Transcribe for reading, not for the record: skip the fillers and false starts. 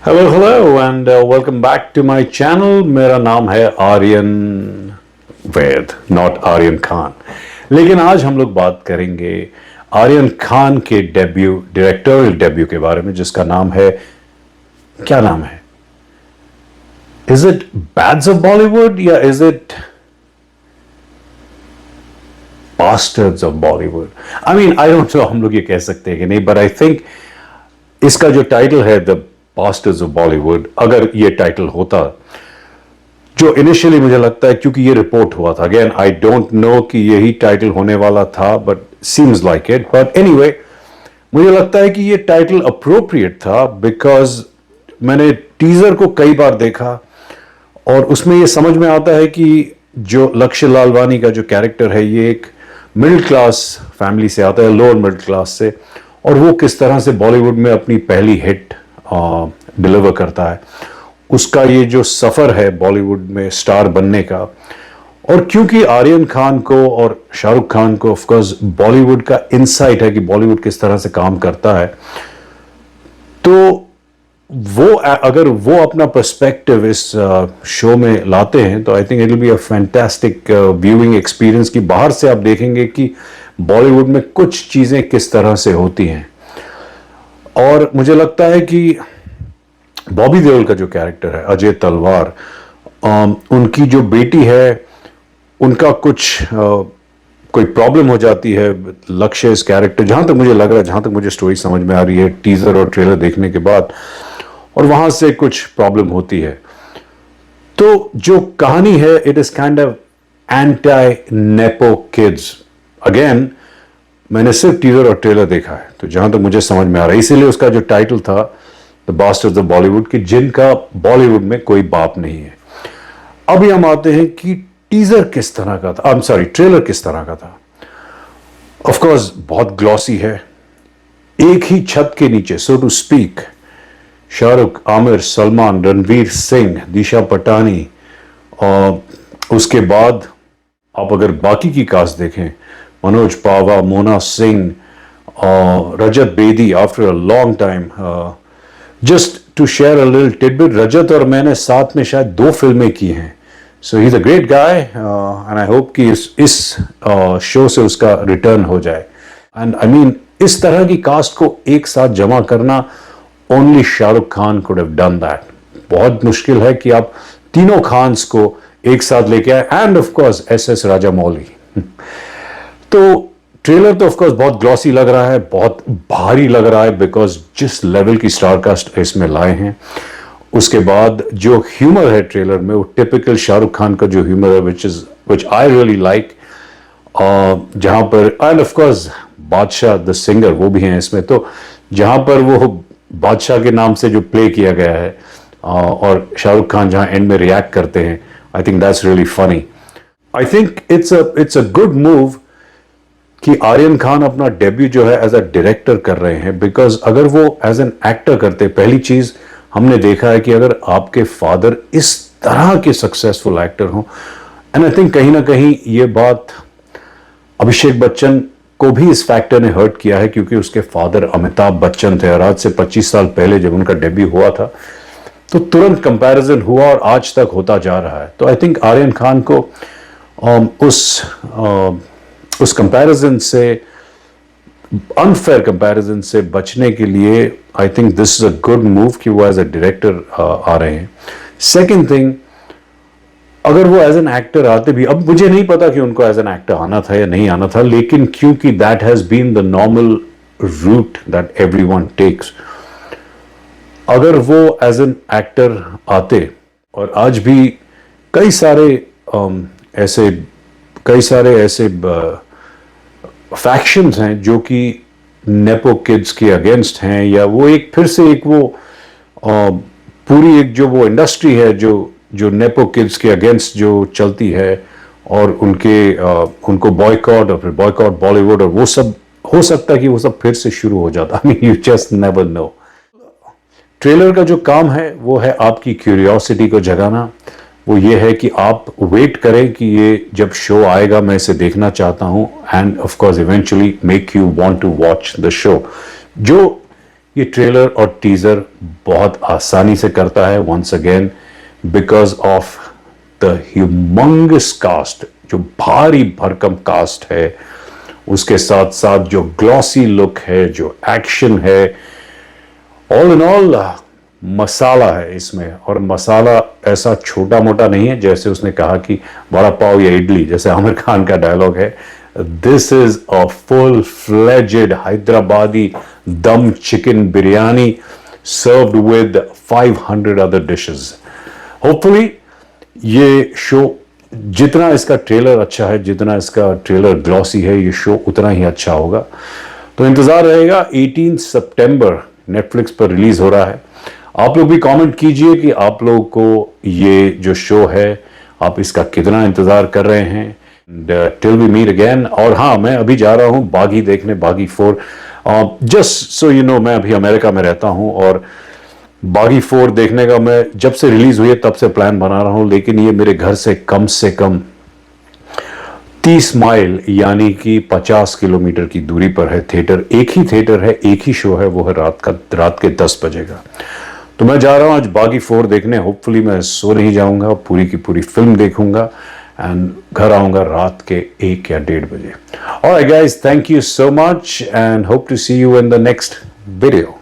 Hello and welcome back to my channel. मेरा नाम है आर्यन वैद, नॉट आर्यन खान। लेकिन आज हम लोग बात करेंगे आर्यन खान के डायरेक्टोरियल डेब्यू के बारे में, जिसका नाम है, क्या नाम है? Is it bads of Bollywood या is it bastards of Bollywood? I mean I don't know, हम लोग ये कह सकते हैं कि नहीं, बट आई थिंक इसका जो टाइटल है द बास्टर्ड्स ऑफ बॉलीवुड, अगर ये टाइटल होता, जो इनिशियली मुझे लगता है, क्योंकि ये रिपोर्ट हुआ था, अगेन आई डोंट नो कि यही टाइटल होने वाला था, but seems like it. But anyway, मुझे लगता है कि ये टाइटल अप्रोप्रिएट था बिकॉज मैंने टीजर को कई बार देखा और उसमें ये समझ में आता है कि जो लक्ष्य लालवानी का जो कैरेक्टर है, ये एक मिडिल क्लास फैमिली से आता है, लोअर मिडिल क्लास से, और वो किस तरह से बॉलीवुड में अपनी पहली हिट डिलीवर करता है। उसका ये जो सफ़र है बॉलीवुड में स्टार बनने का, और क्योंकि आर्यन खान को और शाहरुख खान को ऑफ कोर्स बॉलीवुड का इनसाइट है कि बॉलीवुड किस तरह से काम करता है, तो वो अगर वो अपना पर्सपेक्टिव इस शो में लाते हैं तो I think it will be a fantastic viewing experience. कि बाहर से आप देखेंगे कि बॉलीवुड में कुछ चीज़ें किस तरह से होती हैं। और मुझे लगता है कि बॉबी देओल का जो कैरेक्टर है, अजय तलवार, उनकी जो बेटी है, उनका कुछ कोई प्रॉब्लम हो जाती है। लक्ष्य इस कैरेक्टर, जहां तक मुझे लग रहा है, जहां तक मुझे स्टोरी समझ में आ रही है टीजर और ट्रेलर देखने के बाद, और वहां से कुछ प्रॉब्लम होती है। तो जो कहानी है, it is kind of anti nepo kids. Again, मैंने सिर्फ टीजर और ट्रेलर देखा है, तो जहां तक मुझे समझ में आ रहा है, इसीलिए उसका जो टाइटल था द बास्टर्ड्स ऑफ बॉलीवुड, कि जिनका बॉलीवुड में कोई बाप नहीं है। अभी हम आते हैं कि टीजर किस तरह का था, ट्रेलर किस तरह का था। ऑफ कोर्स बहुत ग्लॉसी है। एक ही छत के नीचे, so to speak, Shahrukh, Aamir, Salman, Ranveer Singh, Disha Patani, और उसके बाद आप अगर बाकी की कास्ट देखें, Manoj Pahwa, Mona Singh, Rajat Bedi, after a long time. Just to share a little tidbit, Rajat और मैंने साथ में शायद 2 फिल्में की हैं। So he is a great guy and I hope कि इस शो से उसका रिटर्न हो जाए। एंड आई मीन, इस तरह की कास्ट को एक साथ जमा करना, only Shahrukh Khan could have done that. बहुत मुश्किल है कि आप तीनों खान्स को एक साथ लेके आए, and of course S Rajamouli. तो ट्रेलर तो ऑफ कोर्स बहुत ग्लॉसी लग रहा है, बहुत भारी लग रहा है, बिकॉज जिस लेवल की स्टारकास्ट इसमें लाए हैं। उसके बाद जो ह्यूमर है ट्रेलर में, वो टिपिकल शाहरुख खान का जो ह्यूमर है, विच आई रियली लाइक। जहां पर, एंड ऑफ कोर्स बादशाह द सिंगर वो भी हैं इसमें, तो जहां पर वो बादशाह के नाम से जो प्ले किया गया है, और शाहरुख खान जहां एंड में रिएक्ट करते हैं, I think that's really funny. I think it's a good move कि आर्यन खान अपना डेब्यू जो है एज अ डायरेक्टर कर रहे हैं, बिकॉज अगर वो एज एन एक्टर करते, पहली चीज हमने देखा है कि अगर आपके फादर इस तरह के सक्सेसफुल एक्टर हों, एंड आई थिंक कहीं ना कहीं ये बात अभिषेक बच्चन को भी इस फैक्टर ने हर्ट किया है, क्योंकि उसके फादर अमिताभ बच्चन थे, और आज से 25 साल पहले जब उनका डेब्यू हुआ था, तो तुरंत कंपैरिजन हुआ और आज तक होता जा रहा है। तो आई थिंक आर्यन खान को उस कंपैरिजन से, अनफेयर कंपैरिजन से बचने के लिए, I think this is a good move कि वो एज अ डायरेक्टर आ रहे हैं। सेकंड थिंग, अगर वो एज एन एक्टर आते भी, अब मुझे नहीं पता कि उनको एज एन एक्टर आना था या नहीं आना था, लेकिन क्योंकि that has been the normal route that everyone takes, अगर वो एज एन एक्टर आते, और आज भी कई सारे ऐसे फैक्शंस हैं जो कि नेपो किड्स के अगेंस्ट हैं, या वो एक फिर से एक वो पूरी एक जो वो इंडस्ट्री है जो नेपो किड्स के अगेंस्ट जो चलती है, और उनको बॉयकॉट, और फिर बॉयकॉट बॉलीवुड, और वो सब हो सकता है कि वो सब फिर से शुरू हो जाता। I mean, you just never know. Trailer का जो काम है वो है आपकी क्यूरियोसिटी को जगाना। वो ये है कि आप वेट करें कि ये जब शो आएगा, मैं इसे देखना चाहता हूं, and of course eventually make you want to watch the show. जो ये ट्रेलर और टीजर बहुत आसानी से करता है, once again because of the humongous cast, जो भारी भरकम कास्ट है, उसके साथ साथ जो ग्लॉसी लुक है, जो एक्शन है, ऑल इन ऑल मसाला है इसमें। और मसाला ऐसा छोटा मोटा नहीं है जैसे उसने कहा कि वड़ा पाव या इडली, जैसे आमिर खान का डायलॉग है। This is a full fledged Hyderabadi dum chicken biryani served with 500 other dishes. Hopefully ये शो, जितना इसका ट्रेलर अच्छा है, जितना इसका ट्रेलर ग्लॉसी है, ये शो उतना ही अच्छा होगा। तो इंतजार रहेगा। 18 सितंबर नेटफ्लिक्स पर रिलीज हो रहा है। आप लोग भी कमेंट कीजिए कि आप लोगों को ये जो शो है, आप इसका कितना इंतजार कर रहे हैं। Till we meet again. और हाँ, मैं अभी जा रहा हूँ बागी देखने, बागी 4। जस्ट सो यू नो, मैं अभी अमेरिका में रहता हूँ और बागी 4 देखने का मैं जब से रिलीज हुई है तब से प्लान बना रहा हूँ, लेकिन ये मेरे घर से कम 30 माइल यानी कि 50 किलोमीटर की दूरी पर है थिएटर। एक ही थिएटर है, एक ही शो है, वो है रात के 10 बजे का। तो मैं जा रहा हूं आज बागी 4 देखने। होपफुली मैं सो नहीं जाऊंगा, पूरी की पूरी फिल्म देखूंगा एंड घर आऊंगा रात के 1 या 1:30 बजे। Alright guys, thank you so much and hope to see you in the next video.